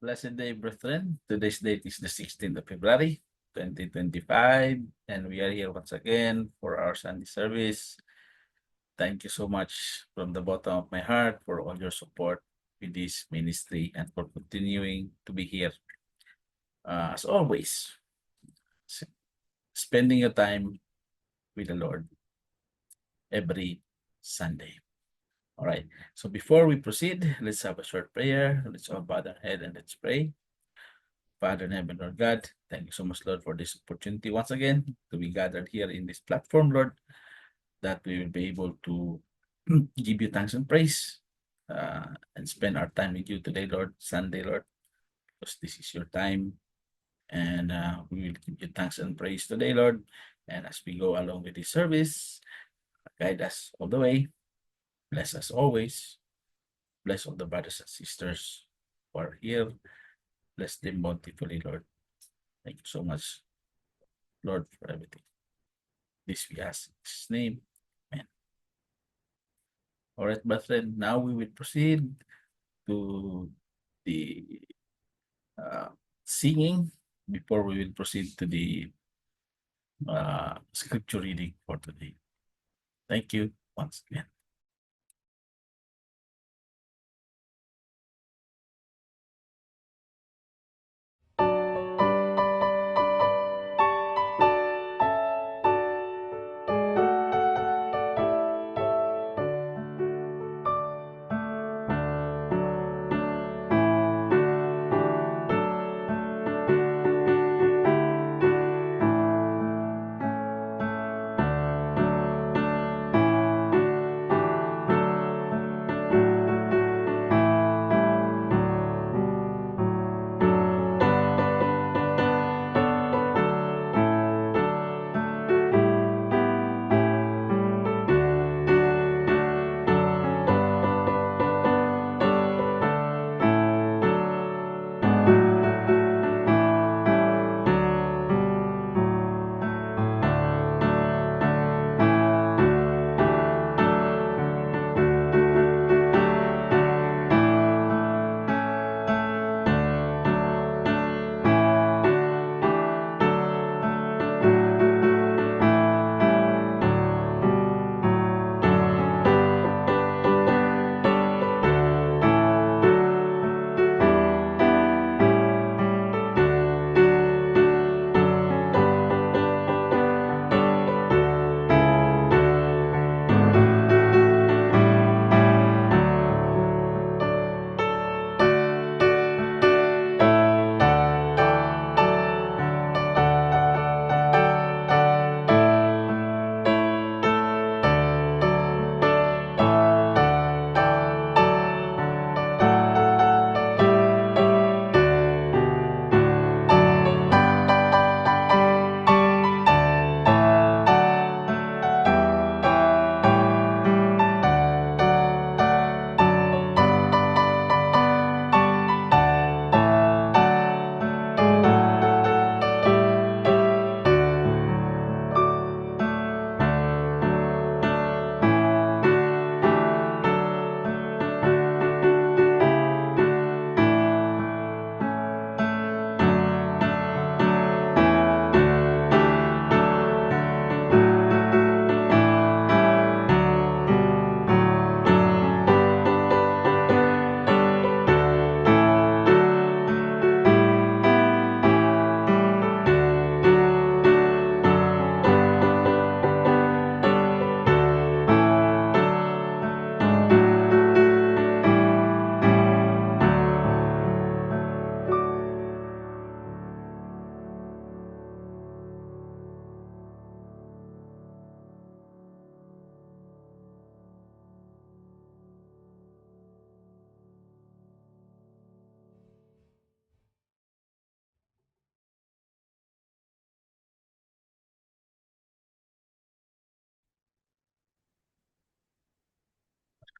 Blessed day, brethren. Today's date is the 16th of February, 2025, and we are here once again for our Sunday service. Thank you so much from the bottom of my heart for all your support with this ministry and for continuing to be here. As always, spending your time with the Lord every Sunday. All right. So before we proceed, let's have a short prayer. Let's all bow our head and let's pray. Father in heaven, Lord God, thank you so much, Lord, for this opportunity once again to be gathered here in this platform, Lord, that we will be able to give you thanks and praise and spend our time with you today, Lord, Sunday, Lord, because this is your time. And we will give you thanks and praise today, Lord. And as we go along with this service, guide us all the way. Bless us always. Bless all the brothers and sisters who are here. Bless them bountifully, Lord. Thank you so much, Lord, for everything. This we ask in His name. Amen. All right, brethren, now we will proceed to the singing before we will proceed to the scripture reading for today. Thank you once again.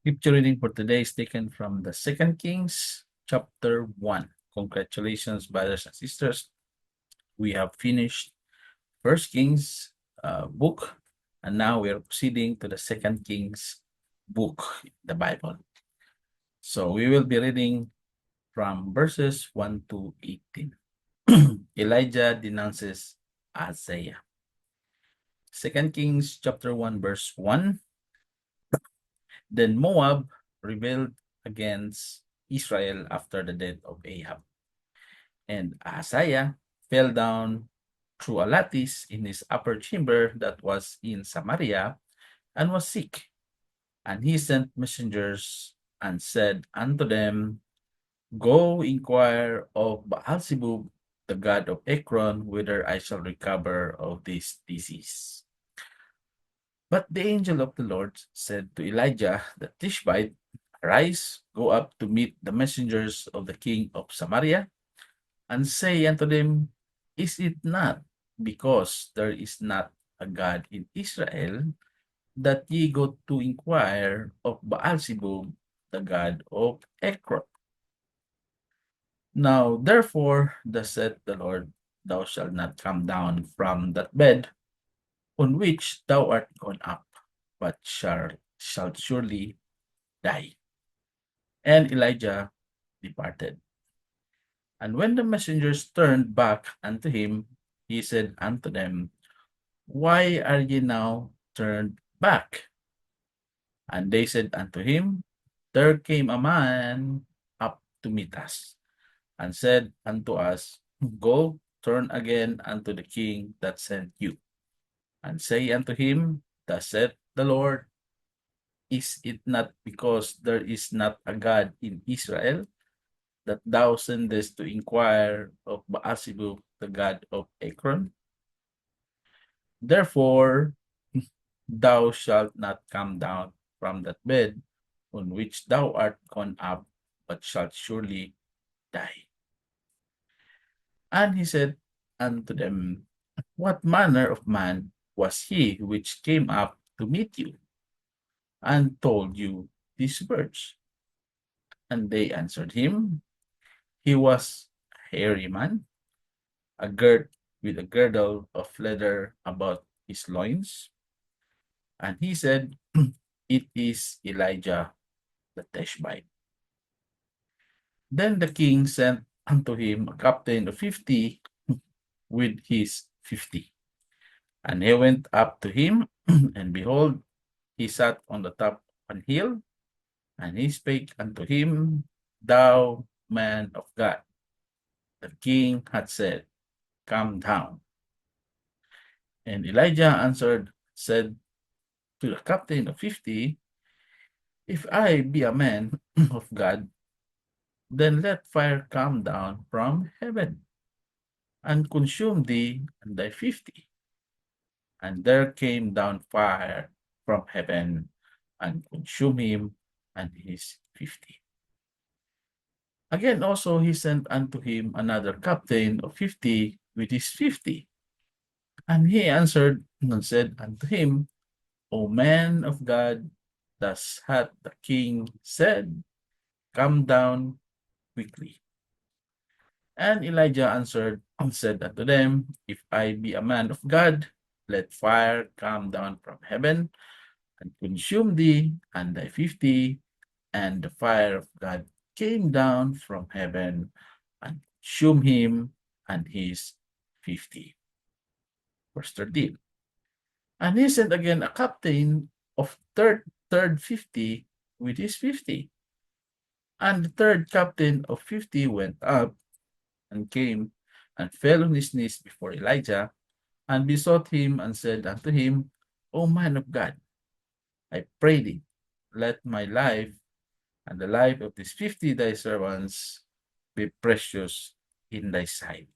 Scripture reading for today is taken from the 2 Kings chapter 1. Congratulations, brothers and sisters. We have finished 1 Kings book, and now we are proceeding to the 2 Kings book, the Bible. So we will be reading from verses 1 to 18. Elijah denounces Isaiah. 2 Kings chapter 1 verse 1. Then Moab rebelled against Israel after the death of Ahab. And Ahaziah fell down through a lattice in his upper chamber that was in Samaria and was sick. And he sent messengers and said unto them, Go inquire of Baalzebub, the god of Ekron, whether I shall recover of this disease. But the angel of the Lord said to Elijah the Tishbite, Arise, go up to meet the messengers of the king of Samaria, and say unto them, Is it not because there is not a God in Israel that ye go to inquire of Baalzebub, the god of Ekron? Now therefore, thus saith the Lord, thou shalt not come down from that bed on which thou art gone up, but shalt surely die. And Elijah departed. And when the messengers turned back unto him, he said unto them, Why are ye now turned back? And they said unto him, There came a man up to meet us, and said unto us, Go, turn again unto the king that sent you, and say unto him, Thus saith the Lord, Is it not because there is not a God in Israel that thou sendest to inquire of Baalzebub, the god of Ekron? Therefore, thou shalt not come down from that bed on which thou art gone up, but shalt surely die. And he said unto them, What manner of man was he which came up to meet you, and told you these words? And they answered him, He was a hairy man, girt with a girdle of leather about his loins. And he said, It is Elijah the Tishbite. Then the king sent unto him a captain of 50 with his 50. And he went up to him, and behold, he sat on the top of an hill, and he spake unto him, Thou man of God, the king had said, Come down. And Elijah answered, said to the captain of 50, If I be a man of God, then let fire come down from heaven and consume thee and thy 50. And there came down fire from heaven and consumed him and his 50. Again also he sent unto him another captain of 50 with his 50. And he answered and said unto him, O man of God, thus hath the king said, Come down quickly. And Elijah answered and said unto them, If I be a man of God, let fire come down from heaven and consume thee and thy 50. And the fire of God came down from heaven and consumed him and his 50. Verse 13. And he sent again a captain of third 50 with his 50. And the third captain of 50 went up and came and fell on his knees before Elijah and besought him and said unto him, O man of God, I pray thee, let my life and the life of these 50 thy servants be precious in thy sight.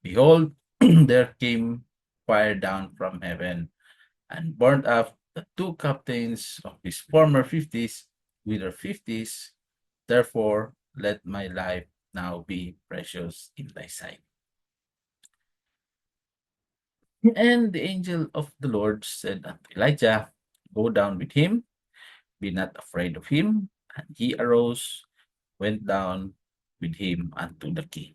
Behold, there came fire down from heaven and burned up the two captains of his former 50s with their 50s. Therefore, let my life now be precious in thy sight. And the angel of the Lord said unto Elijah, Go down with him, be not afraid of him. And he arose, went down with him unto the king.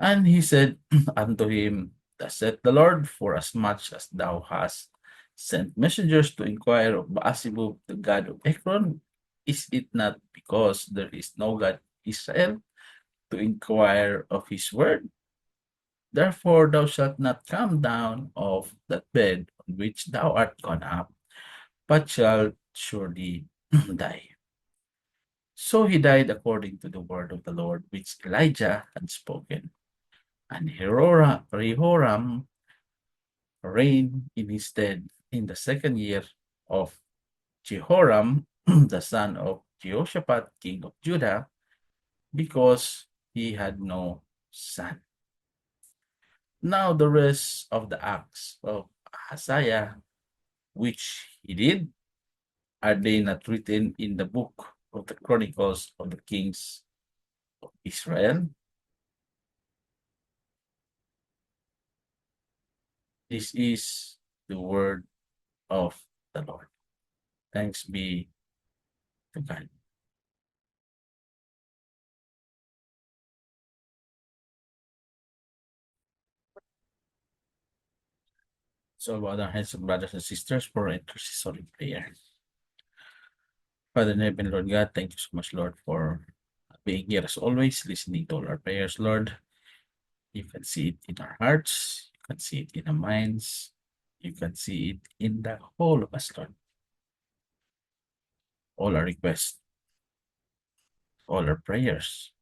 And he said unto him, Thus saith the Lord, for as much as thou hast sent messengers to inquire of Baalzebub, the god of Ekron, Is it not because there is no God in Israel to inquire of his word? Therefore thou shalt not come down off that bed on which thou art gone up, but shalt surely die. So he died according to the word of the Lord which Elijah had spoken. And Rehoram reigned in his stead in the second year of Jehoram, the son of Jehoshaphat, king of Judah, because he had no son. Now the rest of the acts of Ahaziah, which he did, are they not written in the book of the Chronicles of the Kings of Israel? This is the word of the Lord. Thanks be to God. So, bow our heads, brothers and sisters, for intercessory prayer. Father in heaven, Lord God, thank you so much, Lord, for being here as always, listening to all our prayers, Lord. You can see it in our hearts, you can see it in our minds, you can see it in the whole of us, Lord. All our requests, all our prayers,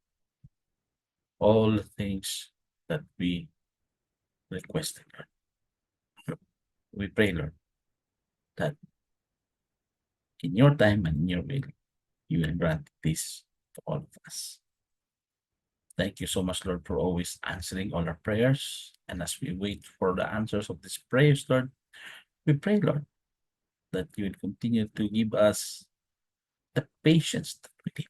all the things that we requested, Lord. We pray, Lord, that in your time and in your will, you will grant this to all of us. Thank you so much, Lord, for always answering all our prayers. And as we wait for the answers of these prayers, Lord, we pray, Lord, that you will continue to give us the patience that we need,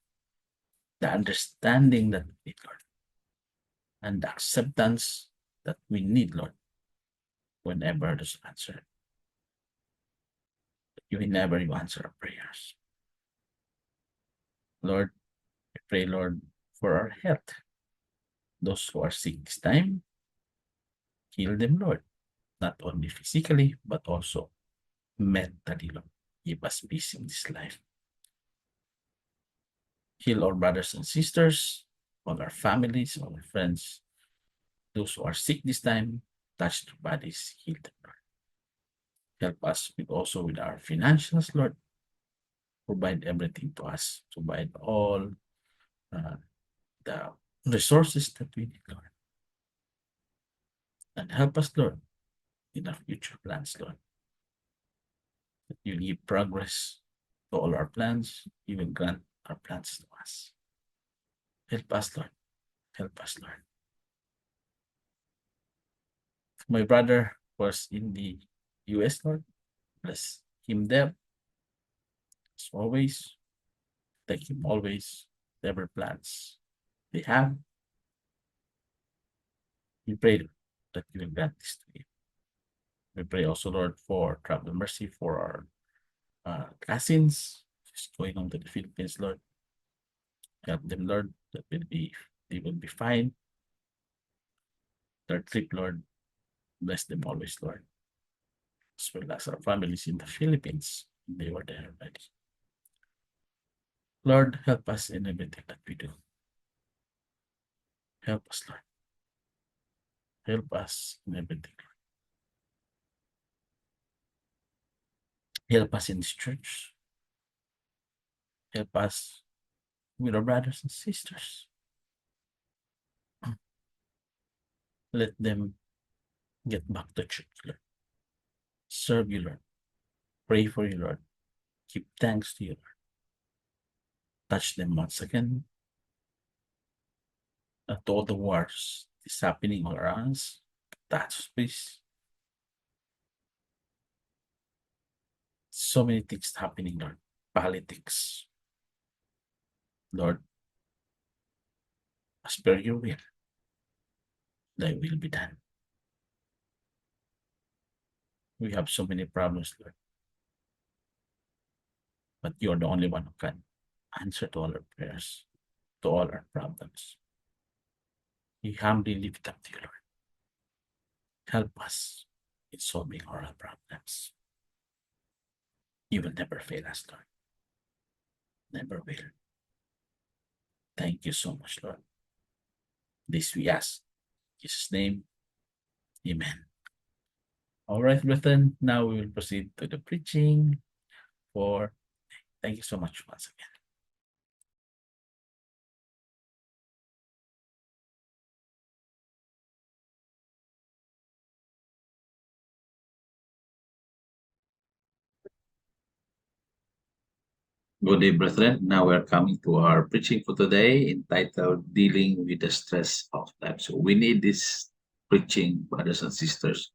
the understanding that we need, Lord, and the acceptance that we need, Lord, whenever there's an answer. Whenever you answer our prayers. Lord, we pray, Lord, for our health. Those who are sick this time, heal them, Lord, not only physically, but also mentally, Lord. Give us peace in this life. Heal our brothers and sisters, all our families, all our friends. Those who are sick this time, touch their bodies, heal them, Lord. Help us also with our financials, Lord. Provide everything to us. Provide all uh, the resources that we need, Lord. And help us, Lord, in our future plans, Lord. That you give progress to all our plans. You will grant our plans to us. Help us, Lord. Help us, Lord. My brother was in the US, Lord. Bless him there. As always, take him always, whatever plans they have. We pray that you will grant this to him. We pray also, Lord, for travel mercy for our cousins just going home to the Philippines, Lord. Help them, Lord, that they will be fine. Their trip, Lord, bless them always, Lord. As well as our families in the Philippines. They were there already. Lord, help us in everything that we do. Help us, Lord. Help us in everything. Help us in this church. Help us with our brothers and sisters. Let them get back to church, Lord. Serve you, Lord. Pray for you, Lord. Give thanks to you, Lord. Touch them once again. At all the wars is happening all around us. Touch, please. So many things happening, Lord. Politics. Lord, as per your will, thy will be done. We have so many problems, Lord. But you're the only one who can answer to all our prayers, to all our problems. We humbly lift up to you, Lord. Help us in solving all our problems. You will never fail us, Lord. Never will. Thank you so much, Lord. This we ask. In Jesus' name, amen. All right, brethren, now we will proceed to the preaching for. Thank you so much once again. Good day, brethren. Now we're coming to our preaching for today entitled Dealing with the Stress of Life. So we need this preaching, brothers and sisters,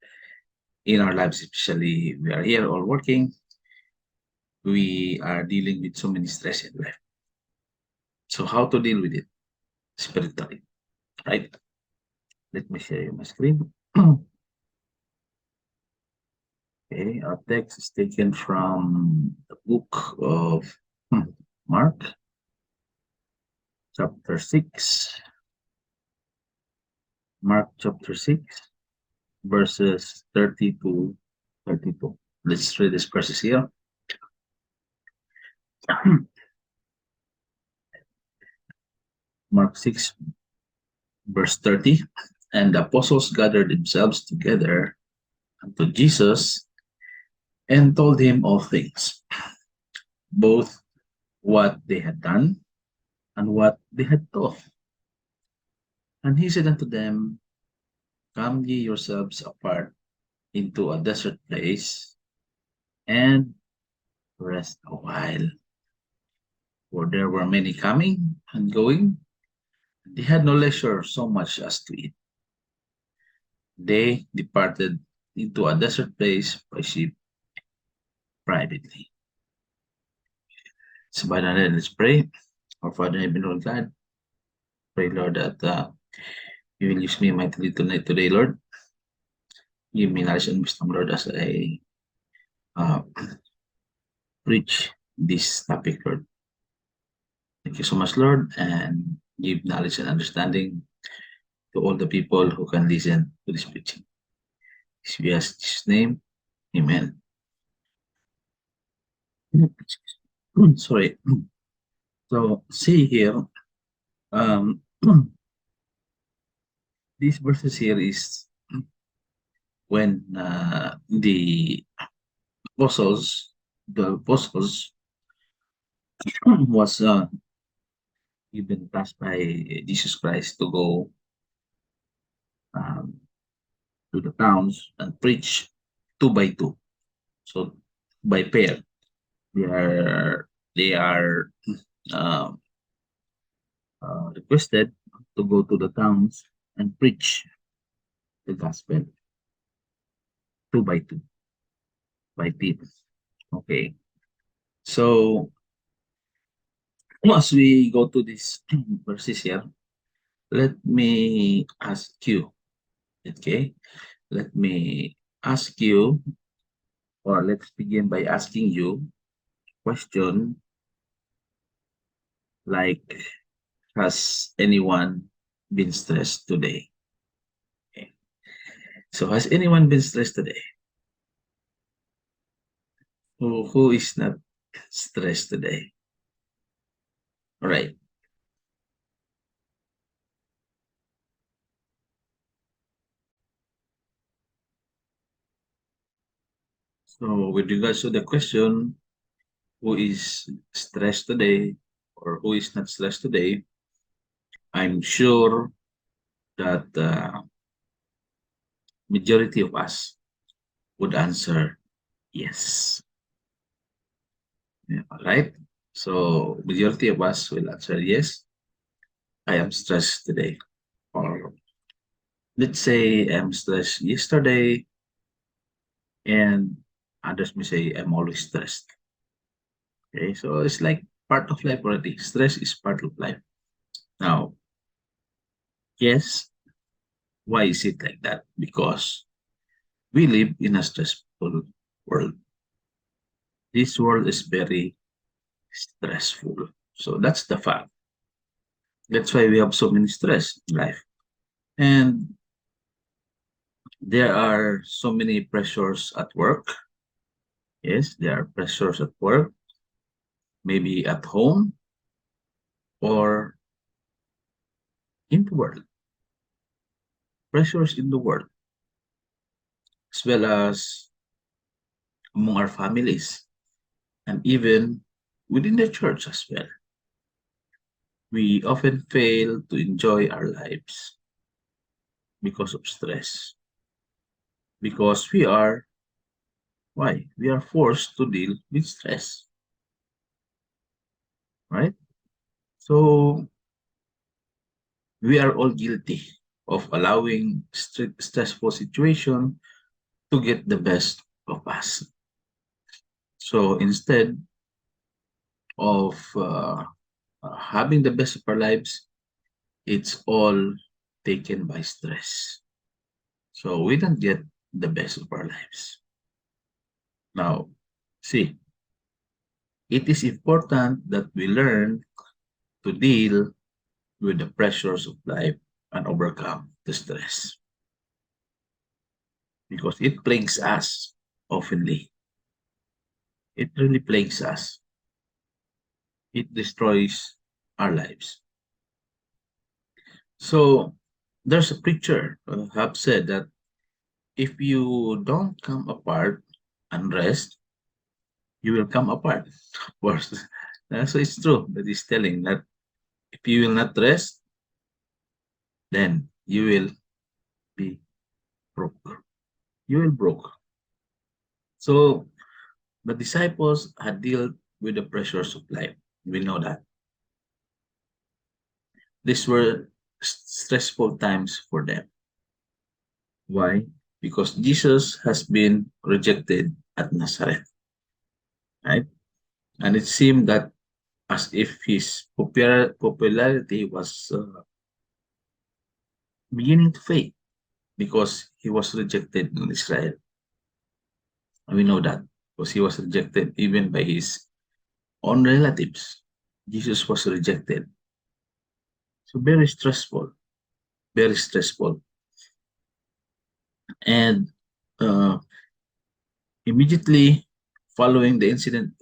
in our lives, especially we are here all working. We are dealing with so many stress in life. So how to deal with it spiritually, right? Let me share my screen. Okay, our text is taken from the book of Mark, chapter 6. Mark chapter 6, verses 30 to 32. Let's read this verses here. Mark 6, verse 30. And the apostles gathered themselves together unto Jesus and told him all things, both what they had done and what they had taught. And he said unto them, Come ye yourselves apart into a desert place and rest a while. For there were many coming and going. They had no leisure so much as to eat. They departed into a desert place by ship privately. So by that, let's pray. Our Father in heaven, Lord God, pray, Lord, that you will use me mightily tonight, today, Lord. Give me knowledge and wisdom, Lord, as I preach this topic, Lord. Thank you so much, Lord, and give knowledge and understanding to all the people who can listen to this preaching. This we ask in Jesus' name, amen. Sorry. So see here, these verses here is when the apostles was given task by Jesus Christ to go to the towns and preach 2 by 2. So by pair, they are requested to go to the towns and preach the gospel 2 by 2 by people. Okay, so as we go to this verses here, let me ask you. Okay, let me ask you, or let's begin by asking you question like, has anyone been stressed today? Okay. So has anyone been stressed today? Who is not stressed today? All right. So with regards to the question, who is stressed today or who is not stressed today, I'm sure that majority of us would answer yes. Yeah, right? So majority of us will answer yes, I am stressed today. Or let's say I'm stressed yesterday, and others may say I'm always stressed. Okay, so it's like part of life already. Stress is part of life. Now, yes, why is it like that? Because we live in a stressful world. This world is very stressful. So that's the fact. That's why we have so many stress in life. And there are so many pressures at work. Yes, there are pressures at work. maybe at home or in the world, pressures in the world, as well as among our families, and even within the church as well. We often fail to enjoy our lives because of stress, because why? We are forced to deal with stress, right? So we are all guilty of allowing stressful situation to get the best of us. So instead of having the best of our lives, it's all taken by stress. So we don't get the best of our lives. Now, see, it is important that we learn to deal with the pressures of life and overcome the stress because it plagues us oftenly. It really plagues us. It destroys our lives. So there's a preacher have said that if you don't come apart and rest, you will come apart. Of course. So it's true that he's telling that if you will not rest, then you will be broke. You will broke. So the disciples had dealt with the pressures of life. We know that. These were stressful times for them. Why? Because Jesus has been rejected at Nazareth, right? And it seemed that as if his popularity was beginning to fade because he was rejected in Israel. And we know that because he was rejected even by his own relatives. Jesus was rejected. So very stressful, very stressful. And uh, immediately following the incident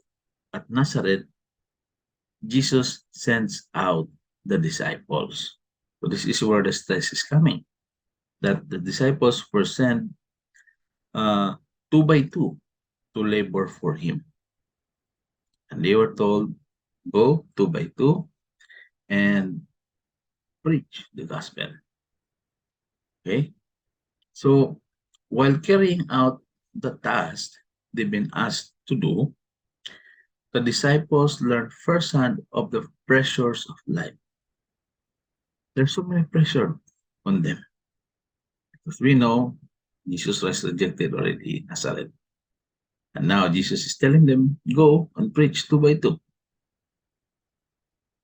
at Nazareth, Jesus sends out the disciples. So this is where the stress is coming. That the disciples were sent uh, two by two to labor for him. And they were told, go two by two and preach the gospel. Okay? So while carrying out the task they've been asked to do, the disciples learned firsthand of the pressures of life. There's so many pressure on them. Because we know Jesus was rejected already in Nazareth. And now Jesus is telling them, go and preach two by two.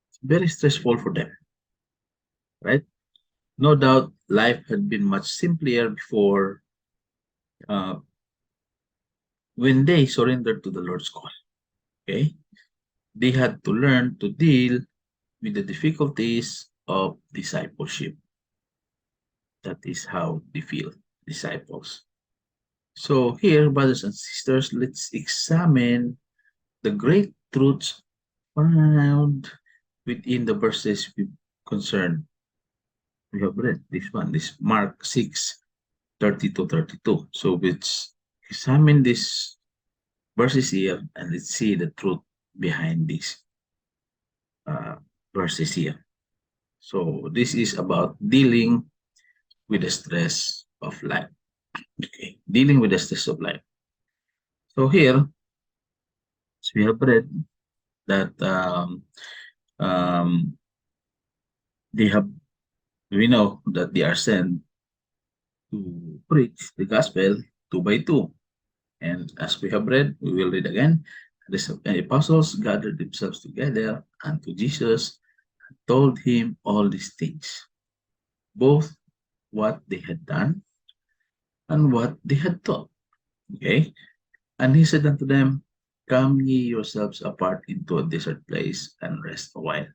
It's very stressful for them, right? No doubt life had been much simpler before uh, when they surrendered to the Lord's call. Okay? They had to learn to deal with the difficulties of discipleship. That is how they feel, disciples. So here, brothers and sisters, let's examine the great truths found within the verses we concerned. We have read this Mark 6:30 to 32. So let's examine these verses here and let's see the truth behind these uh, verses here. So this is about dealing with the stress of life. Okay, dealing with the stress of life. So here, as we have read that um, they have, we know that they are sent to preach the gospel two by two. And as we have read, we will read again. The apostles gathered themselves together unto Jesus, told him all these things, both what they had done and what they had taught. Okay? And he said unto them, come ye yourselves apart into a desert place and rest a while.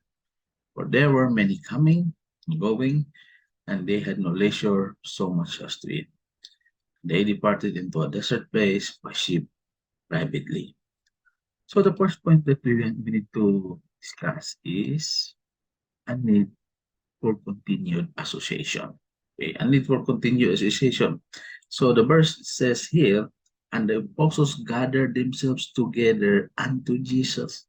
For there were many coming and going, and they had no leisure so much as to eat. They departed into a desert place by ship privately. So the first point that we need to discuss is a need for continued association. Okay, a need for continued association. So the verse says here, and the apostles gathered themselves together unto Jesus.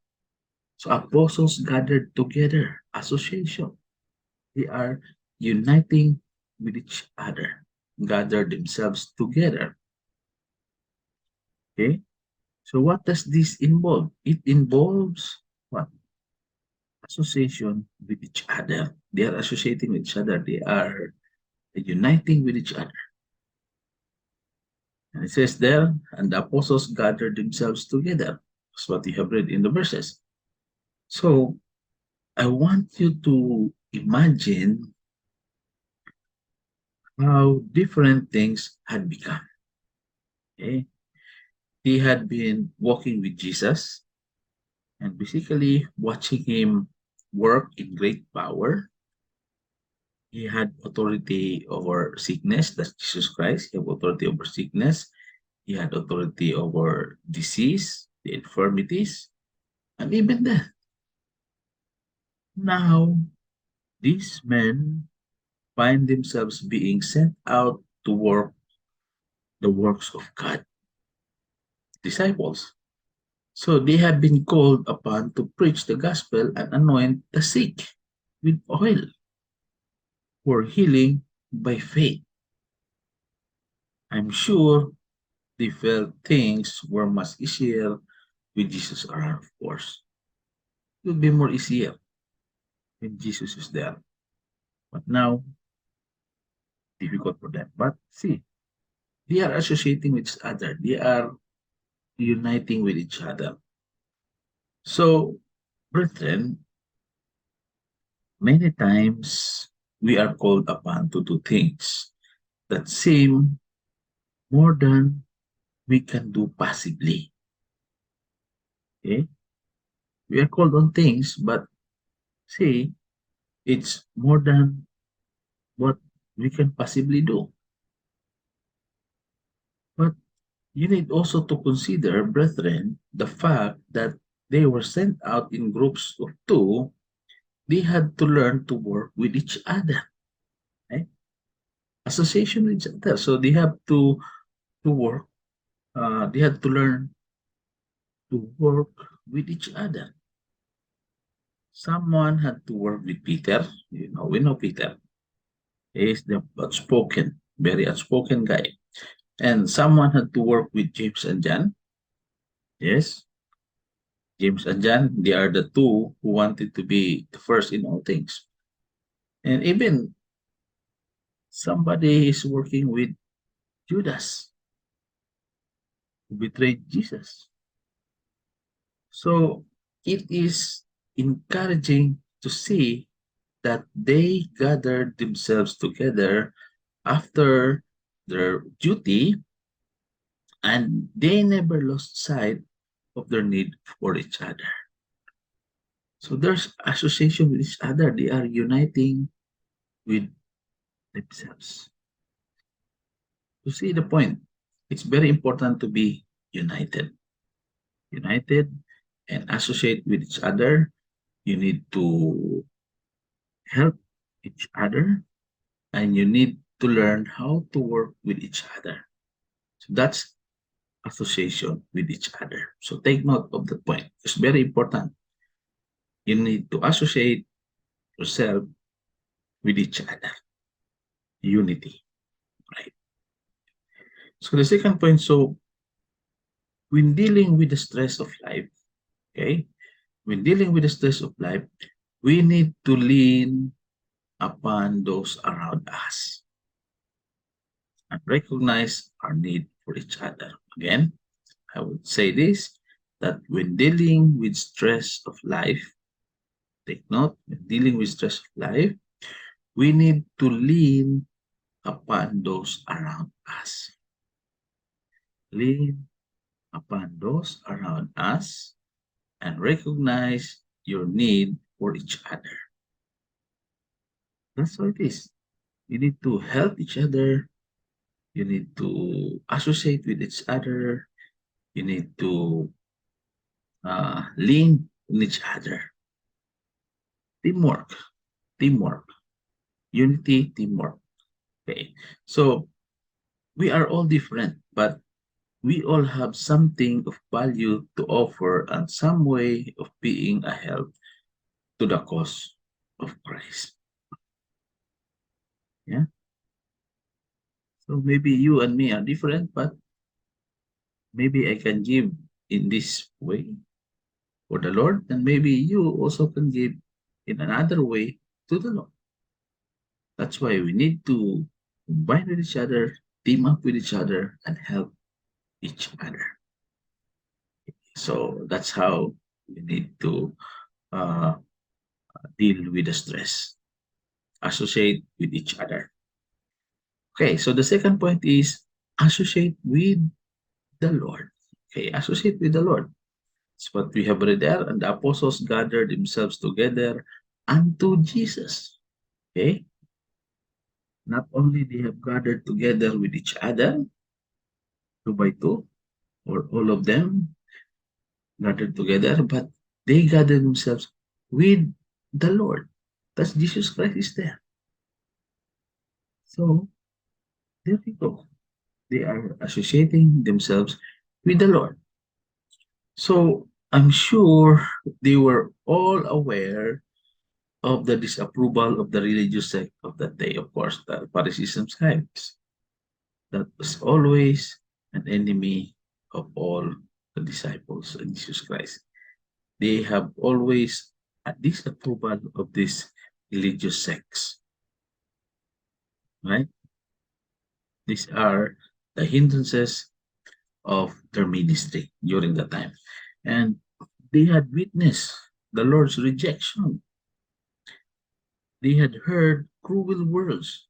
So apostles gathered together, association. They are uniting with each other, gather themselves together. Okay. So what does this involve? It involves what? Association with each other. They are associating with each other. They are uniting with each other. And it says there, and the apostles gathered themselves together. That's what you have read in the verses. So I want you to imagine how different things had become. Okay? He had been walking with Jesus and basically watching him work in great power. He had authority over sickness, that's Jesus Christ. He had authority over sickness. He had authority over disease, the infirmities, and even death. Now, these men find themselves being sent out to work the works of God, disciples. So they have been called upon to preach the gospel and anoint the sick with oil for healing by faith. I'm sure they felt things were much easier with Jesus around, of course. It would be more easier when Jesus is there. But now, difficult for them. But see, they are associating with each other. They are uniting with each other. So, brethren, many times we are called upon to do things that seem more than we can do passively. Okay? We are called on things, but see, it's more than what we can possibly do. But you need also to consider, brethren, the fact that they were sent out in groups of two. They had to learn to work with each other. Right? Association with each other. So they have to work. They had to learn to work with each other. Someone had to work with Peter. You know, we know Peter. He is the outspoken, very outspoken guy. And someone had to work with James and John. Yes, James and John, they are the two who wanted to be the first in all things. And even somebody is working with Judas, who betrayed Jesus. So it is encouraging to see that they gathered themselves together after their duty and they never lost sight of their need for each other. So there's association with each other. They are uniting with themselves. To see the point, it's very important to be united. United and associate with each other. You need to help each other and you need to learn how to work with each other. So that's association with each other. So take note of the point. It's very important. You need to associate yourself with each other. Unity, right? So the second point, so when dealing with the stress of life, okay, when dealing with the stress of life, we need to lean upon those around us and recognize our need for each other. Again, I would say this, that when dealing with stress of life, take note, when dealing with stress of life, we need to lean upon those around us. Lean upon those around us and recognize your need for each other. That's what it is. You need to help each other. You need to associate with each other. You need to lean on each other. Teamwork, teamwork, unity, teamwork. Okay, so we are all different, but we all have something of value to offer and some way of being a help to the cause of Christ. Yeah. So maybe you and me are different, but maybe I can give in this way for the Lord, and maybe you also can give in another way to the Lord. That's why we need to combine with each other, team up with each other, and help each other. So that's how we need to uh, deal with the stress, associate with each other. Okay, so the second point is associate with the Lord. Okay, associate with the Lord. It's what we have read there. And the apostles gathered themselves together unto Jesus. Okay, not only they have gathered together with each other, two by two, or all of them gathered together, but they gathered themselves with the Lord. That's Jesus Christ is there. So there we go. They are associating themselves with the Lord. So I'm sure they were all aware of the disapproval of the religious sect of that day, of course, the Pharisees and scribes. That was always an enemy of all the disciples of Jesus Christ. They have always a disapproval of this religious sects, right? These are the hindrances of their ministry during that time. And they had witnessed the Lord's rejection. They had heard cruel words,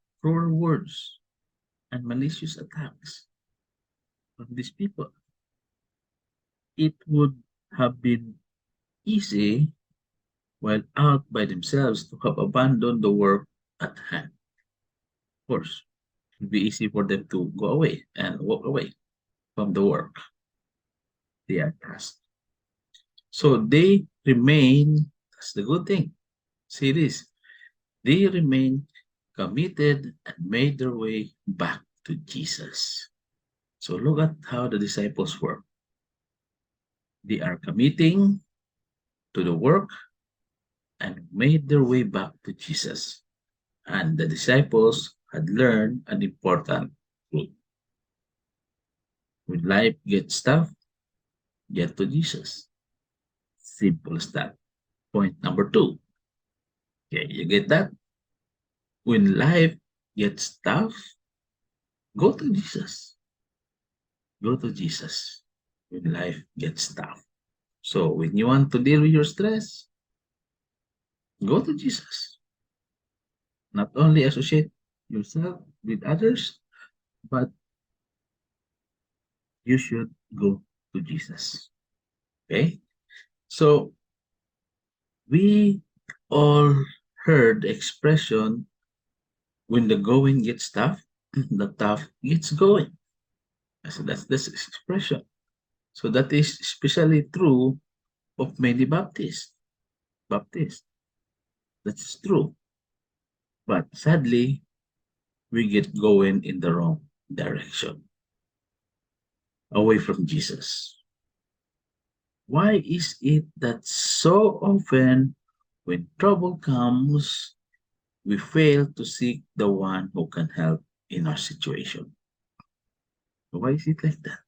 and malicious attacks from these people. It would have been easy, while out by themselves, to have abandoned the work at hand. Of course, it would be easy for them to go away and walk away from the work they are tasked. So they remain, that's the good thing. See this, they remain committed and made their way back to Jesus. So look at how the disciples work. They are committing to the work and made their way back to Jesus. And the disciples had learned an important truth. When life gets tough, get to Jesus. Simple as that. Point number two. Okay, you get that? When life gets tough, go to Jesus. Go to Jesus when life gets tough. So when you want to deal with your stress, go to Jesus. Not only associate yourself with others, but you should go to Jesus. Okay? So we all heard the expression, when the going gets tough, the tough gets going. So that's this expression. So that is especially true of many Baptists. Baptists. That's true. But sadly, we get going in the wrong direction, away from Jesus. Why is it that so often when trouble comes, we fail to seek the one who can help in our situation? Why is it like that?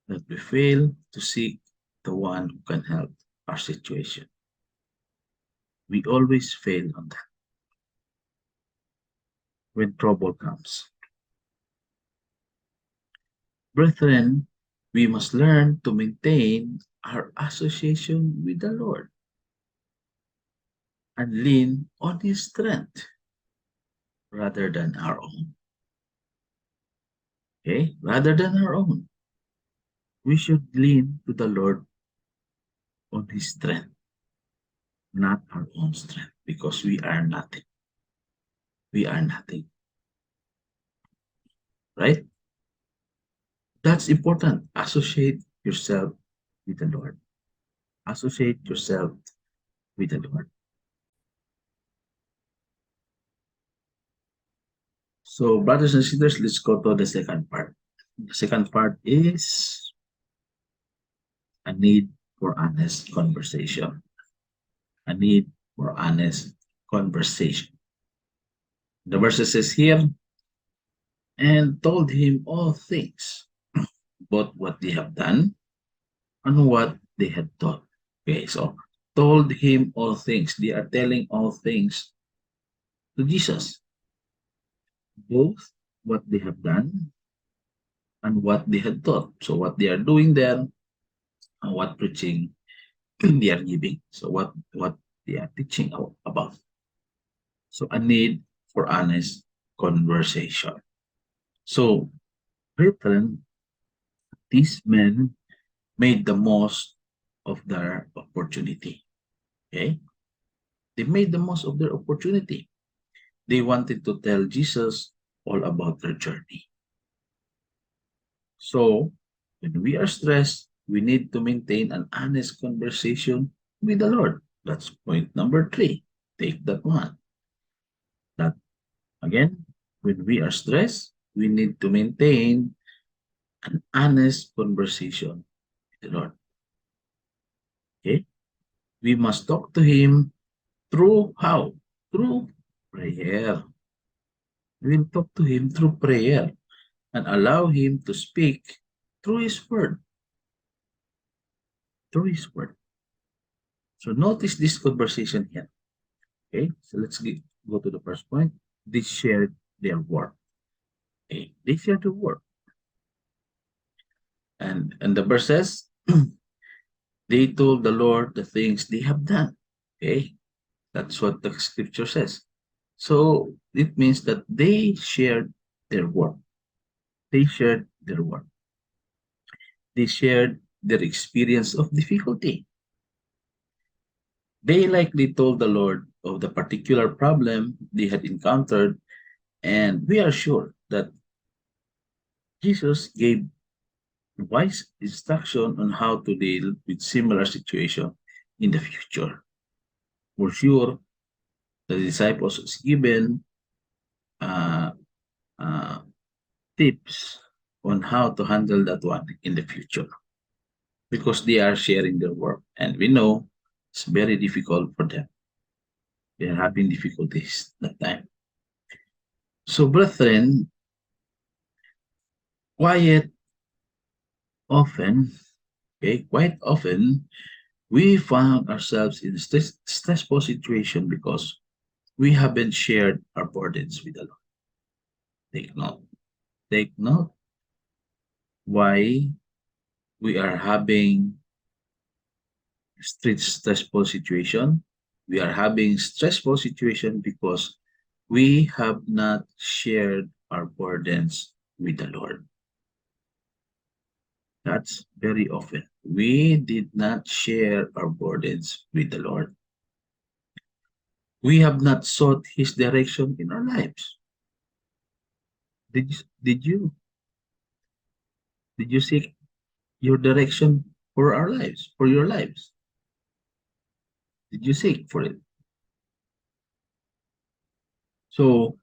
That we fail to seek the one who can help our situation. We always fail on that when trouble comes. Brethren, we must learn to maintain our association with the Lord and lean on His strength rather than our own. Okay? Rather than our own. We should lean to the Lord on His strength, not our own strength, because we are nothing. We are nothing. Right? That's important. Associate yourself with the Lord. Associate yourself with the Lord. So, brothers and sisters, let's go to the second part. The second part is a need for honest conversation. A need for honest conversation. The verse says here, and told him all things, both what they have done and what they had taught. Okay, so told him all things. They are telling all things to Jesus, both what they have done and what they had taught. So what they are doing there and what preaching they are giving. So what they are teaching about. So a need for honest conversation. So brethren, these men made the most of their opportunity. Okay? They made the most of their opportunity. They wanted to tell Jesus all about their journey. So, when we are stressed, we need to maintain an honest conversation with the Lord. That's point number 3. Take that one. That again, when we are stressed, we need to maintain an honest conversation with the Lord. Okay? We must talk to Him through how? Through prayer. We will talk to Him through prayer and allow Him to speak through His Word. Through His Word. So notice this conversation here. Okay, so let's go to the first point. They shared their work. Okay, they shared their work. And the verse says, they told the Lord the things they have done. Okay, that's what the scripture says. So it means that they shared their work. They shared their work. They shared their experience of difficulty. They likely told the Lord of the particular problem they had encountered, and we are sure that Jesus gave wise instruction on how to deal with similar situation in the future. For sure, the disciples was given uh, uh, tips on how to handle that one in the future because they are sharing their work, and we know it's very difficult for them. They are having difficulties that time. So, brethren, quiet often, okay, quite often, we found ourselves in a stressful situation because we haven't shared our burdens with the Lord. Take note. Take note why we are having stressful situation. We are having stressful situation because we have not shared our burdens with the Lord. That's very often. We did not share our burdens with the Lord. We have not sought His direction in our lives. Did you seek your direction for our lives, for your lives? Did you seek for it? So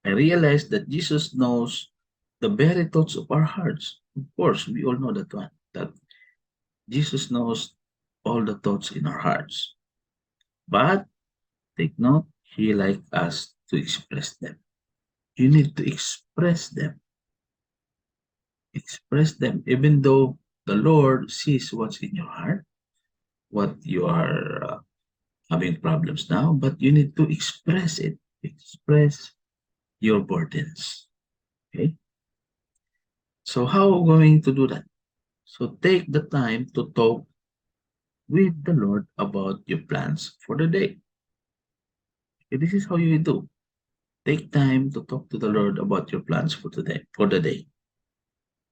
I realized that Jesus knows the very thoughts of our hearts. Of course, we all know that one, that Jesus knows all the thoughts in our hearts. But take note, He likes us to express them. You need to express them. Express them, even though the Lord sees what's in your heart, what you are having problems now, but you need to express it. Express your burdens. Okay? So how are we going to do that? So take the time to talk with the Lord about your plans for the day. Okay, this is how you do. Take time to talk to the Lord about your plans for today, for the day.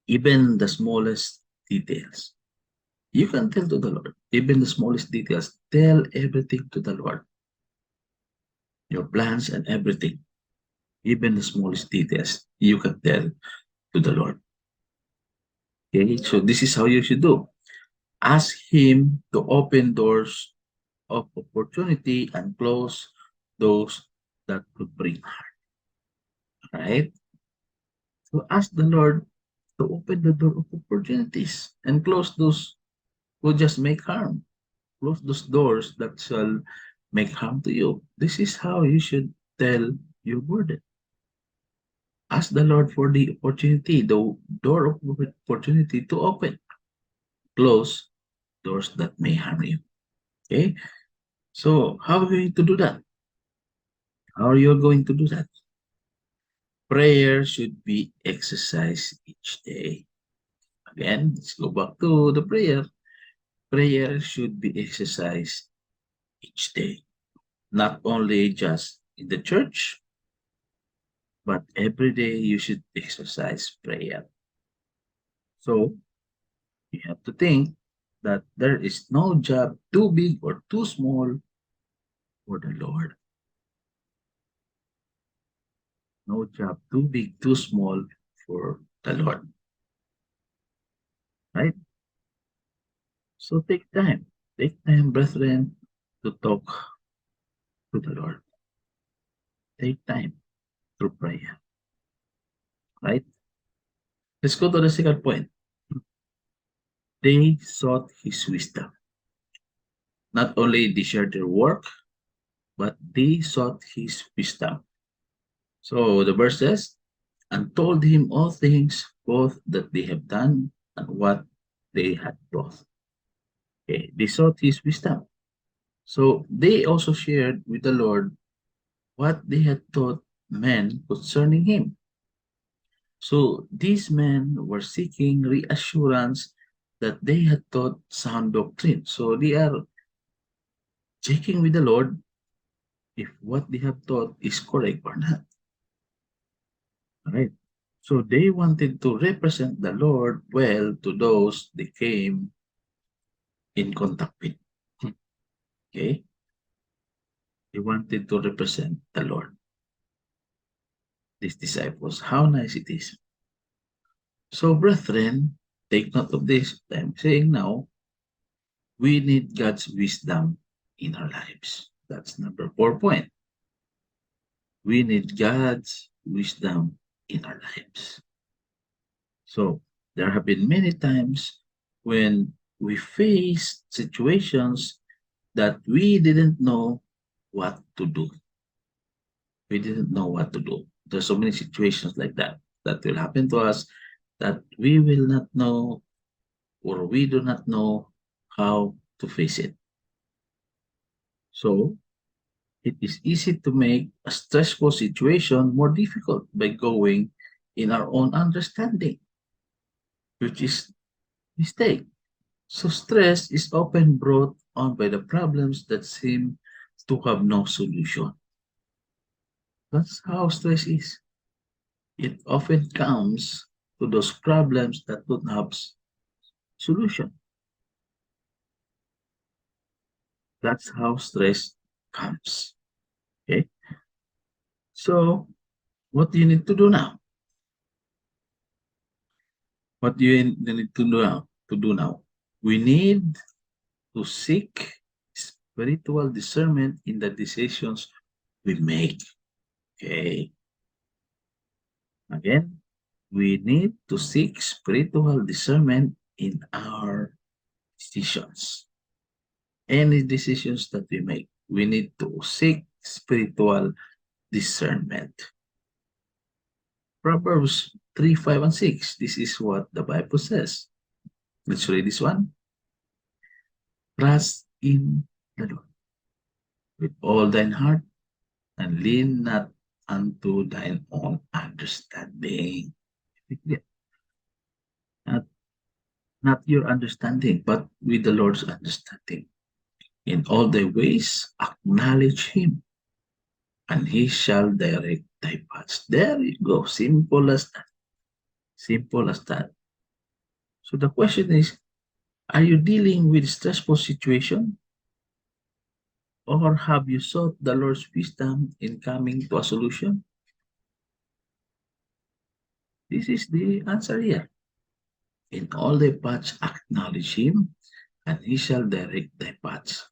Even the smallest details. You can tell to the Lord, even the smallest details. Tell everything to the Lord. Your plans and everything. Even the smallest details, you can tell to the Lord. Okay, so this is how you should do. Ask Him to open doors of opportunity and close those that could bring harm. Right? So ask the Lord to open the door of opportunities and close those who just make harm. Close those doors that shall make harm to you. This is how you should tell your burden. Ask the Lord for the opportunity, the door of opportunity to open. Close doors that may harm you. Okay? So how are you going to do that? How are you going to do that? Prayer should be exercised each day. Again, let's go back to the prayer. Prayer should be exercised each day, not only just in the church, but every day you should exercise prayer. So you have to think that there is no job too big or too small for the Lord. No job too big, too small for the Lord. Right? So take time. Take time, brethren, to talk to the Lord. Take time through prayer. Right? Let's go to the second point. They sought his wisdom. Not only they shared their work, but they sought his wisdom. So the verse says, and told him all things both that they have done and what they had both. Okay, they sought his wisdom. So they also shared with the Lord what they had taught men concerning him. So these men were seeking reassurance that they had taught sound doctrine. So they are checking with the Lord if what they have taught is correct or not. Right? So they wanted to represent the Lord well to those they came in contact with. Okay? They wanted to represent the Lord. These disciples, how nice it is. So, brethren, take note of this. I'm saying now, we need God's wisdom in our lives. That's number 4 point. We need God's wisdom in our lives. So, there have been many times when we faced situations that we didn't know what to do. We didn't know what to do. There's so many situations like that that will happen to us that we will not know or we do not know how to face it. So it is easy to make a stressful situation more difficult by going in our own understanding, which is mistake. So stress is often brought on by the problems that seem to have no solution. That's how stress is. It often comes to those problems that don't have solution. That's how stress comes. Okay. So what do you need to do now? What do you need to do now? We need to seek spiritual discernment in the decisions we make. Okay. Again, we need to seek spiritual discernment in our decisions. Any decisions that we make, we need to seek spiritual discernment. Proverbs 3, 5, and 6. This is what the Bible says. Let's read this one. Trust in the Lord with all thine heart and lean not unto thine own understanding. Not, not your understanding, but with the Lord's understanding. In all thy ways, acknowledge him, and he shall direct thy paths. There you go. Simple as that. Simple as that. So the question is, are you dealing with stressful situation? Or have you sought the Lord's wisdom in coming to a solution? This is the answer here. In all thy paths, acknowledge him, and He shall direct thy paths.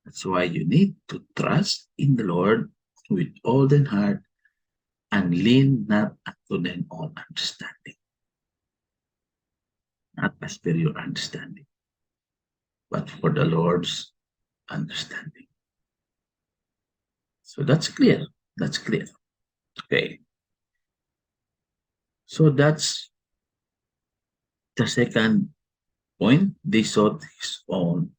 That's why you need to trust in the Lord with all thine heart and lean not unto thine own understanding, not as per your understanding, but for the Lord's understanding. So that's clear. That's clear. Okay. So that's the second point. They sought his own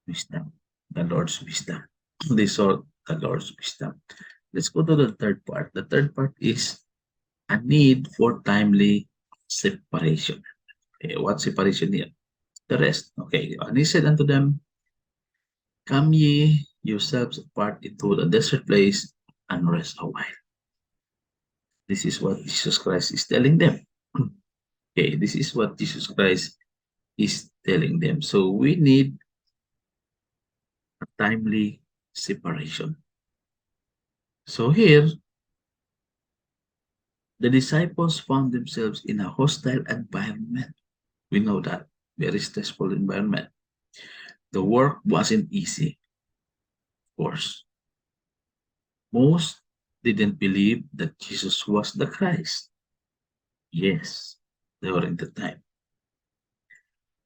wisdom, the Lord's wisdom. They sought the Lord's wisdom. Let's go to the third part. The third part is a need for timely separation. Okay, what separation here? The rest. Okay. And he said unto them, come ye yourselves apart into the desert place and rest a while. This is what Jesus Christ is telling them. Okay, this is what Jesus Christ is telling them. So we need a timely separation. So here, the disciples found themselves in a hostile environment. We know that. Very stressful environment. The work wasn't easy, of course. Most didn't believe that Jesus was the Christ. Yes, during the time.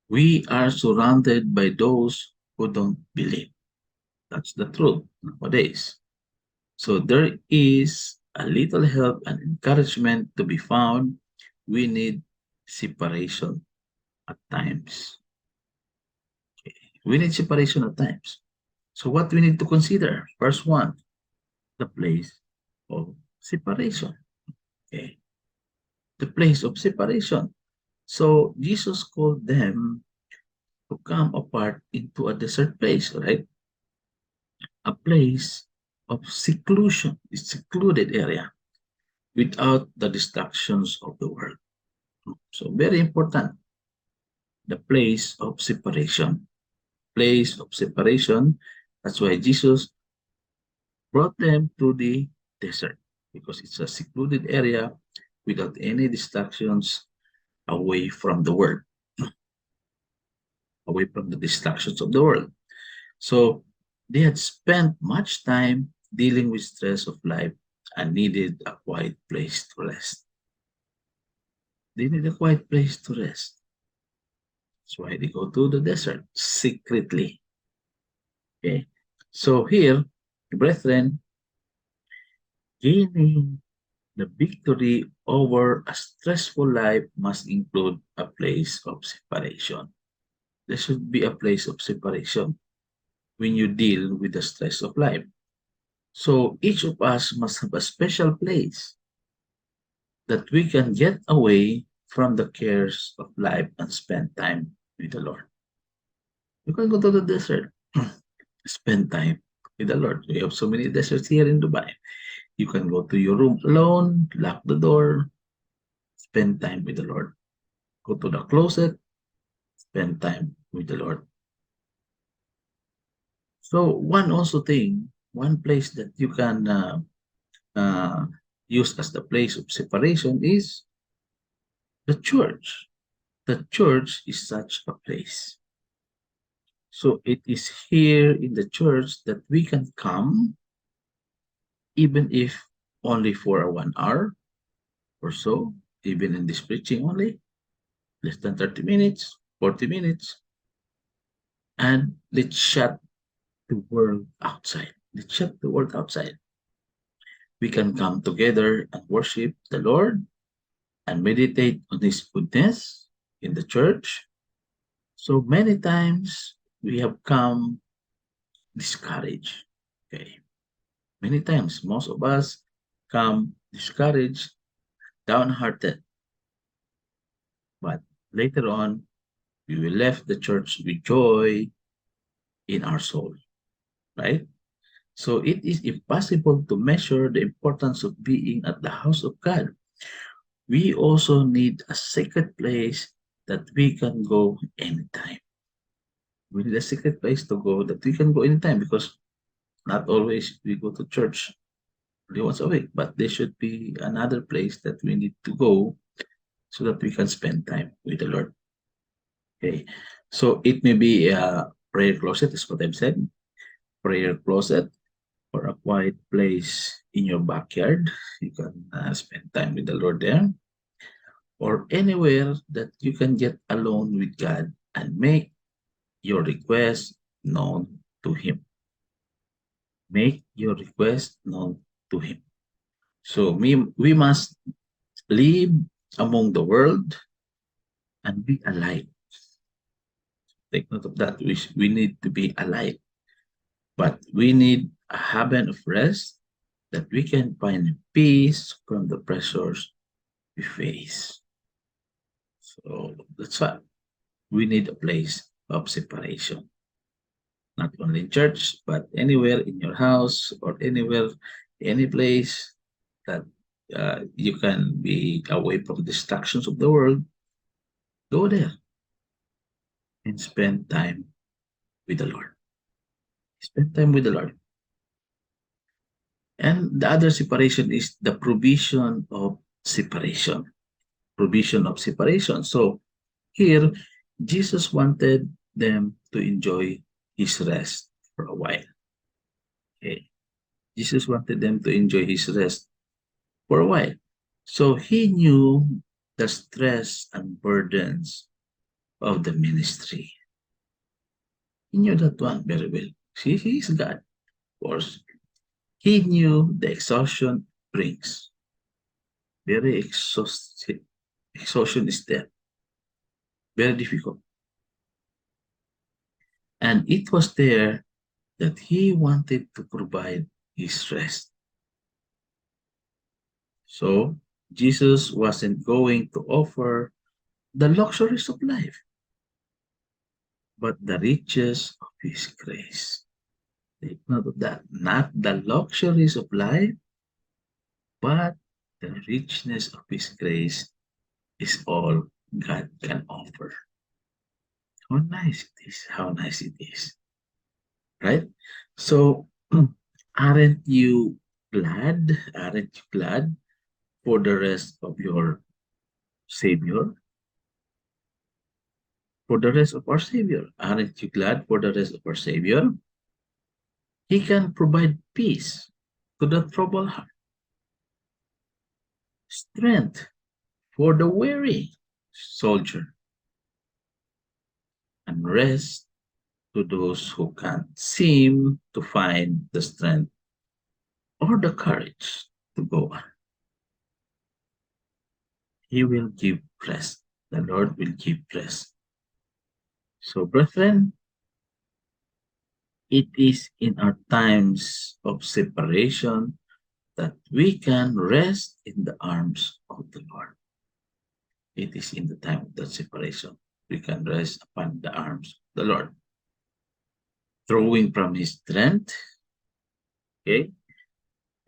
We are surrounded by those who don't believe. That's the truth nowadays. So there is a little help and encouragement to be found. We need separation at times. Okay. We need separation at times. So what we need to consider? First one, the place of separation. Okay. The place of separation. So Jesus called them to come apart into a desert place, right? A place of seclusion, a secluded area without the distractions of the world. So very important, the place of separation. Place of separation. That's why Jesus brought them to the desert, because it's a secluded area without any distractions, away from the world, away from the distractions of the world. So they had spent much time dealing with stress of life and needed a quiet place to rest. They need a quiet place to rest. That's why they go to the desert secretly. Okay. So here, brethren, gaining the victory over a stressful life must include a place of separation. There should be a place of separation when you deal with the stress of life. So each of us must have a special place that we can get away from the cares of life and spend time with the Lord. You can go to the desert, spend time with the Lord. We have so many deserts here in Dubai. You can go to your room alone, lock the door, spend time with the Lord. Go to the closet, spend time with the Lord. So one place that you can uh, use as the place of separation is the church. The church is such a place. So it is here in the church that we can come, even if only for 1 hour or so, even in this preaching only, less than 30 minutes, 40 minutes, and let's shut the world outside. Let's shut the world outside. We can come together and worship the Lord and meditate on His goodness in the church. So many times we have come discouraged. Okay. Many times, most of us come discouraged, downhearted. But later on, we will left the church with joy in our soul, right? So it is impossible to measure the importance of being at the house of God. We also need a secret place that we can go anytime. We need a secret place to go that we can go anytime, because not always we go to church only once a week, but there should be another place that we need to go so that we can spend time with the Lord. Okay. So it may be a prayer closet, is what I've said. Prayer closet or a quiet place in your backyard. You can spend time with the Lord there, or anywhere that you can get alone with God and make your request known to Him. Make your request known to Him. So we must live among the world and be alive. Take note of that. We need to be alive, but we need a haven of rest that we can find peace from the pressures we face. So that's why we need a place of separation, not only in church, but anywhere in your house or anywhere, any place that you can be away from distractions of the world. Go there and spend time with the Lord. Spend time with the Lord. And the other separation is the provision of separation. Provision of separation. So here, Jesus wanted them to enjoy his rest for a while. Okay. Jesus wanted them to enjoy his rest for a while. So he knew the stress and burdens of the ministry. He knew that one very well. See, he is God, of course. He knew the exhaustion brings. Very exhausted. Exhaustion is there. Very difficult. And it was there that he wanted to provide his rest. So Jesus wasn't going to offer the luxuries of life, but the riches of his grace. Take note of that. Not the luxuries of life, but the richness of his grace is all God can offer. How nice it is. How nice it is. Right? So, aren't you glad? Aren't you glad for the rest of your Savior? For the rest of our Savior. Aren't you glad for the rest of our Savior? He can provide peace to the troubled heart, strength for the weary soldier, and rest to those who can't seem to find the strength or the courage to go on. He will give rest. The Lord will give rest. So, brethren, it is in our times of separation that we can rest in the arms of the Lord. It is in the time of that separation we can rest upon the arms of the Lord, drawing from his strength, okay,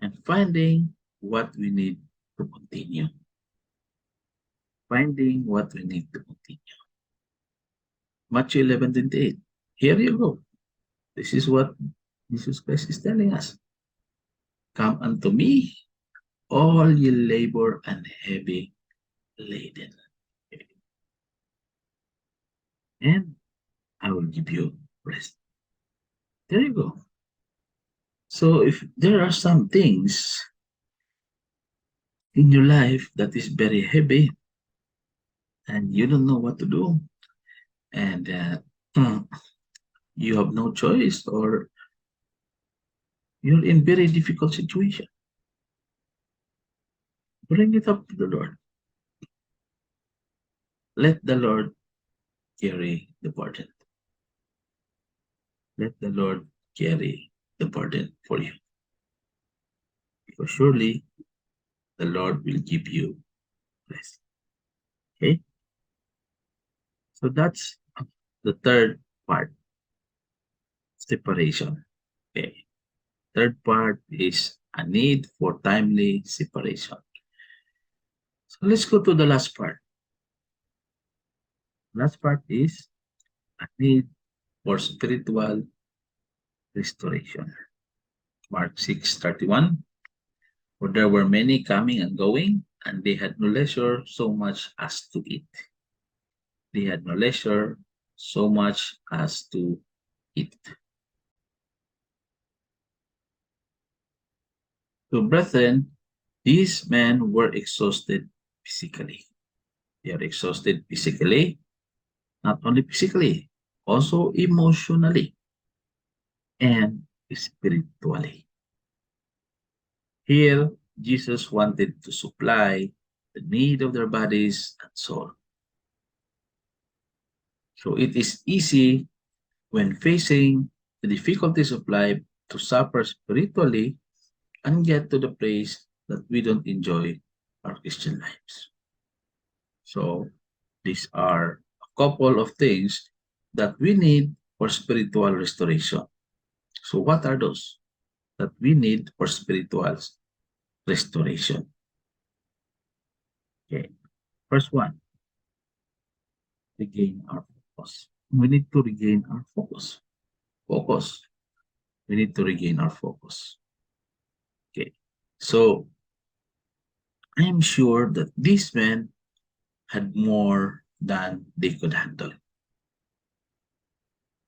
and finding what we need to continue. Finding what we need to continue. Matthew 11:28. Here you go. This is what Jesus Christ is telling us. Come unto me, all ye labor and heavy laden, and I will give you rest. There you go. So if there are some things in your life that is very heavy and you don't know what to do, and you have no choice, or you're in very difficult situation, bring it up to the Lord. Let the Lord carry the burden. Let the Lord carry the burden for you. Because surely the Lord will give you rest. Okay? So that's the third part, separation. Okay. Third part is a need for timely separation. So let's go to the last part. Last part is a need for spiritual restoration. Mark 6:31. For there were many coming and going, and they had no leisure so much as to eat. They had no leisure so much as to eat. So, brethren, these men were exhausted physically. They are exhausted physically, not only physically, also emotionally and spiritually. Here, Jesus wanted to supply the need of their bodies and soul. So it is easy when facing the difficulties of life to suffer spiritually and get to the place that we don't enjoy our Christian lives. So these are a couple of things that we need for spiritual restoration. So what are those that we need for spiritual restoration? Okay, first one, regain our focus. We need to regain our focus. Focus. We need to regain our focus. Okay, so I am sure that these men had more than they could handle.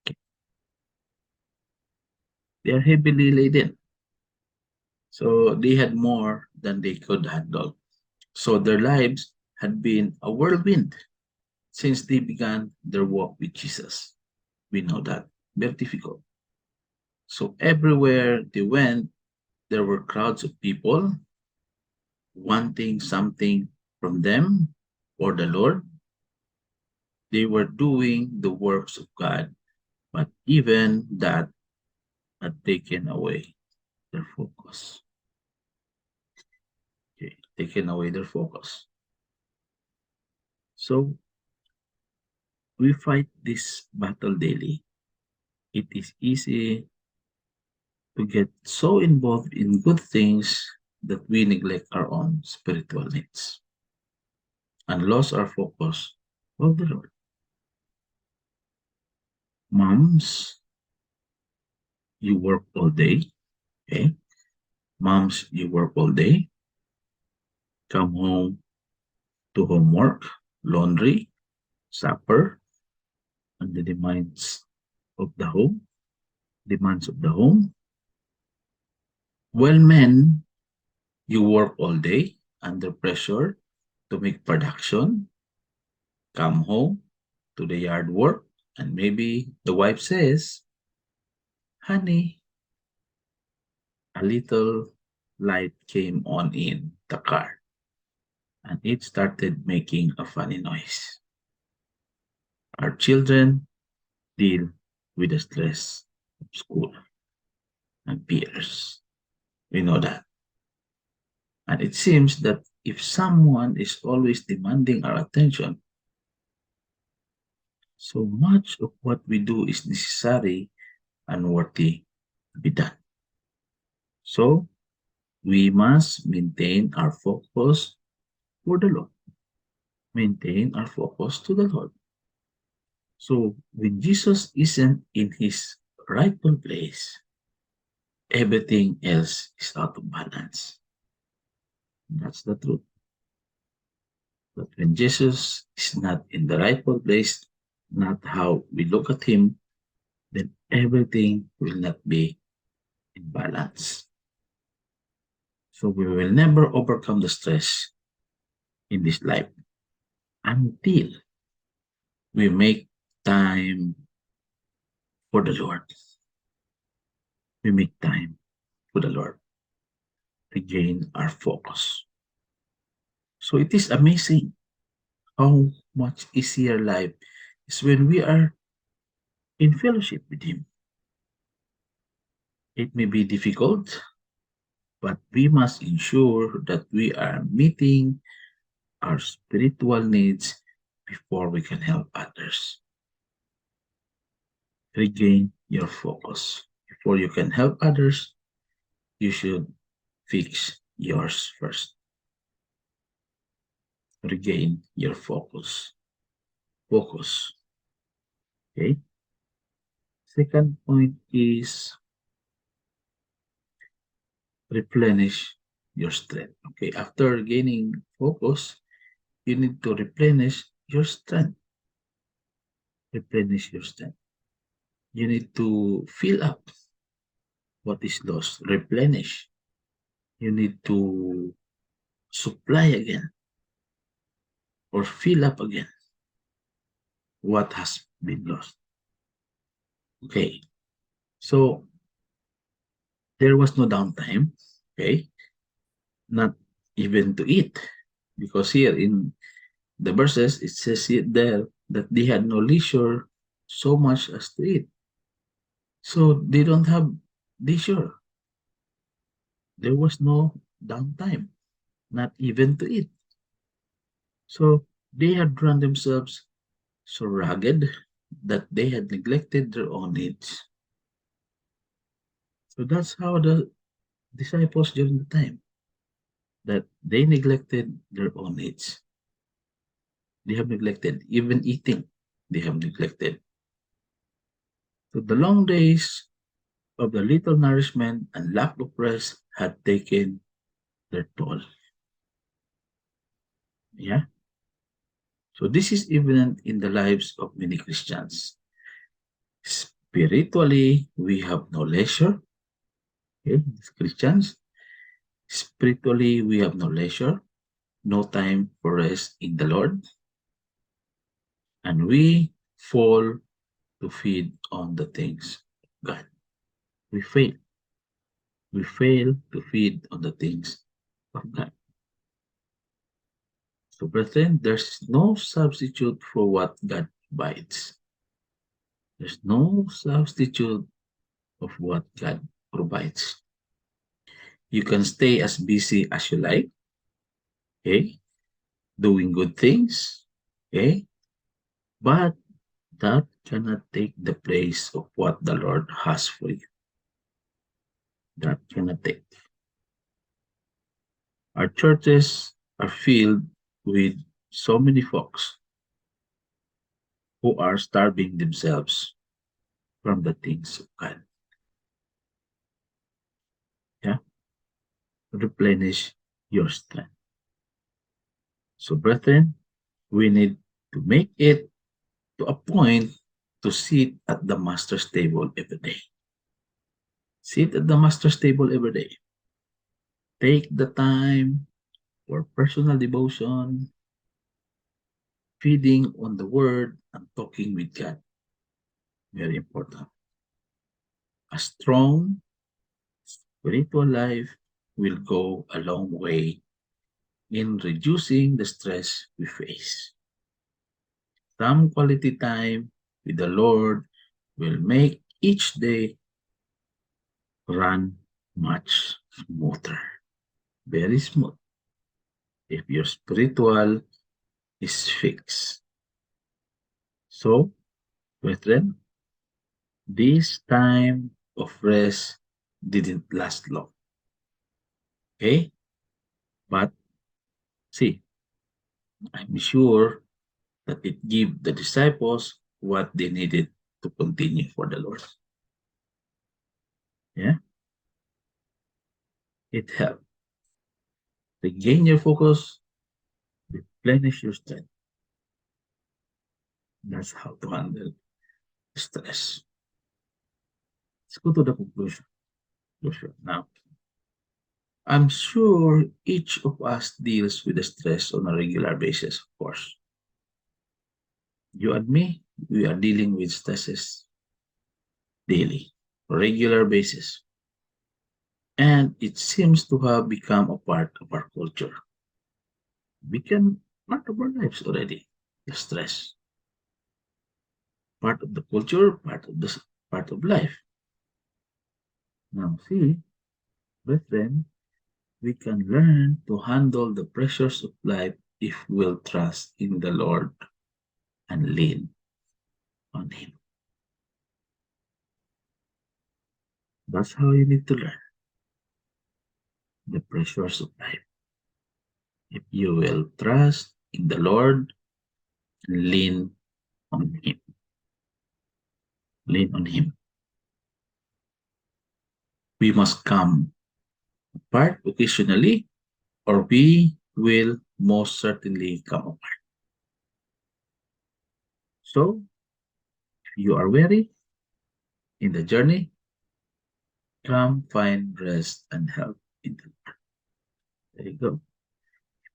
Okay. They are heavily laden. So they had more than they could handle. So their lives had been a whirlwind since they began their walk with Jesus. We know that. Very difficult. So everywhere they went, there were crowds of people wanting something from them or the Lord. They were doing the works of God, but even that had taken away their focus. Okay, taken away their focus. So we fight this battle daily. It is easy to get so involved in good things that we neglect our own spiritual needs and lose our focus of the Lord. Moms, you work all day, okay? Moms, you work all day, come home to homework, laundry, supper, and the demands of the home. Well, men, you work all day under pressure to make production, come home to the yard work, and maybe the wife says, honey, a little light came on in the car and it started making a funny noise. Our children deal with the stress of school and peers. We know that. And it seems that if someone is always demanding our attention, so much of what we do is necessary and worthy to be done. So we must maintain our focus for the Lord. Maintain our focus to the Lord. So when Jesus isn't in his rightful place, everything else is out of balance. That's the truth. But when Jesus is not in the rightful place, not how we look at him, then everything will not be in balance. So we will never overcome the stress in this life until we make time for the Lord. We make time for the Lord, regain our focus. So it is amazing how much easier life is when we are in fellowship with Him. It may be difficult, but we must ensure that we are meeting our spiritual needs before we can help others. Regain your focus. Before you can help others, you should fix yours first. Regain your focus. Focus. Okay. Second point is replenish your strength. Okay. After gaining focus, you need to replenish your strength. replenish your strength. You need to fill up what is lost, replenish. You need to supply again or fill up again what has been lost. Okay, so there was no downtime, okay, not even to eat, because here in the verses it says it there that they had no leisure so much as to eat. So they don't have leisure. There was no downtime, not even to eat. So they had run themselves so ragged that they had neglected their own needs. So that's how the disciples during the time that they neglected their own needs. They have neglected even eating. They have neglected. So the long days of the little nourishment and lack of rest had taken their toll. Yeah. So this is evident in the lives of many Christians. Spiritually, we have no leisure. Okay, Christians, spiritually, we have no leisure, no time for rest in the Lord, and we fall to feed on the things of God. We fail. We fail to feed on the things of God. So, brethren, there's no substitute for what God provides. There's no substitute of what God provides. You can stay as busy as you like, okay, doing good things, okay, but that cannot take the place of what the Lord has for you. That cannot take. Our churches are filled with so many folks who are starving themselves from the things of God. Yeah, replenish your strength. So, brethren, we need to make it to a point to sit at the master's table every day. Sit at the master's table every day. Take the time for personal devotion, feeding on the word, and talking with God. Very important. A strong spiritual life will go a long way in reducing the stress we face. Some quality time with the Lord will make each day run much smoother, very smooth, if your spiritual is fixed. So, brethren, this time of rest didn't last long. Okay? But see, I'm sure that it gave the disciples what they needed to continue for the Lord. Yeah? It helped. Regain your focus, replenish your strength. That's how to handle stress. Let's go to the conclusion. Now, I'm sure each of us deals with the stress on a regular basis, of course. You and me, we are dealing with stresses daily, regular basis. And it seems to have become a part of our culture. Become part of our lives already. The stress. Part of the culture, part of life. Now see, brethren, we can learn to handle the pressures of life if we'll trust in the Lord and lean on Him. That's how you need to learn the pressures of life. If you will trust in the Lord and lean on Him. Lean on Him. We must come apart occasionally, or we will most certainly come apart. So, you are weary in the journey, come find rest and help in the Lord. There you go.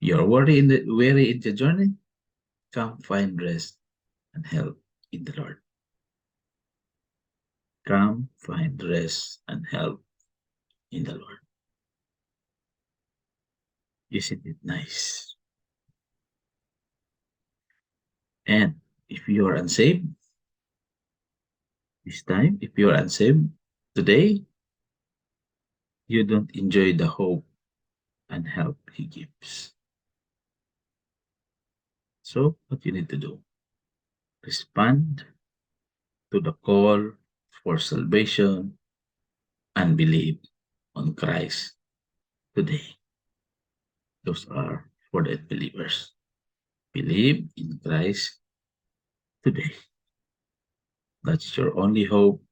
You are weary in the journey, come find rest and help in the Lord. Come find rest and help in the Lord. Isn't it nice? And if you are unsaved this time, if you are unsaved today, you don't enjoy the hope and help He gives. So, what you need to do? Respond to the call for salvation and believe on Christ today. Those are for the believers. Believe in Christ today. That's your only hope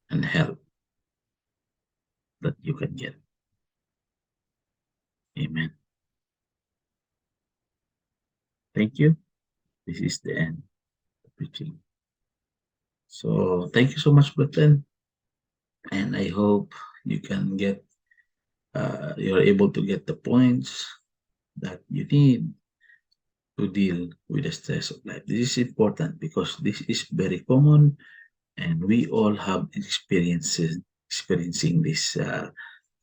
and help that you can get. Amen. Thank you. This is the end of preaching. So thank you so much, Brethren. And I hope you can get, you're able to get the points that you need to deal with the stress of life. This is important because this is very common and we all have experiencing these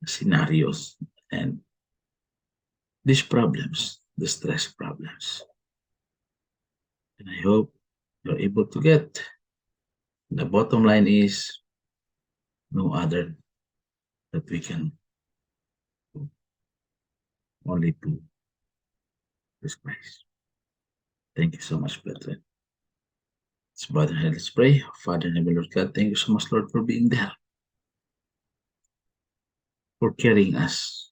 scenarios and these problems, the stress problems. And I hope you're able to get. The bottom line is no other that we can do, only to this Christ. Thank you so much, brethren. Let's bow our heads, let's pray. Father in heaven, Lord God, thank you so much, Lord, for being there, for carrying us,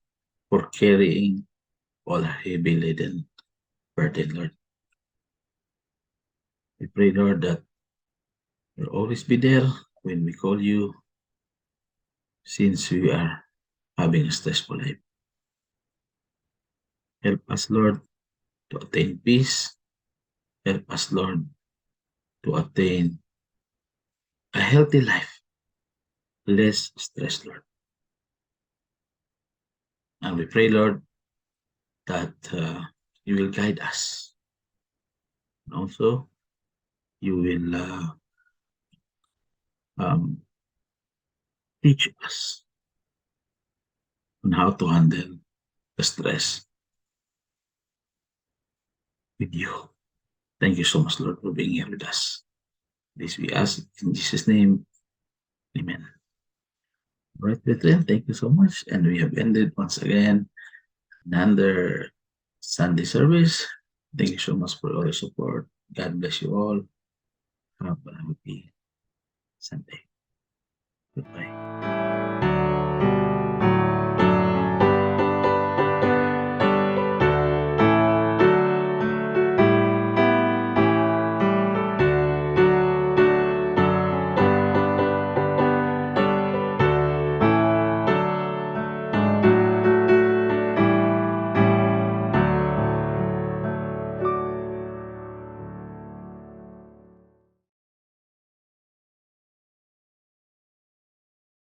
for carrying all our heavy laden burden, Lord. We pray, Lord, that you'll always be there when we call you, since we are having a stressful life. Help us, Lord, to attain peace. Help us, Lord, to attain a healthy life, less stress, Lord. And we pray, Lord, that you will guide us. And also, you will teach us on how to handle the stress with you. Thank you so much, Lord, for being here with us. This we ask in Jesus' name. Amen. All right, brethren, thank you so much. And we have ended once again another Sunday service. Thank you so much for all your support. God bless you all. Have a happy Sunday. Goodbye.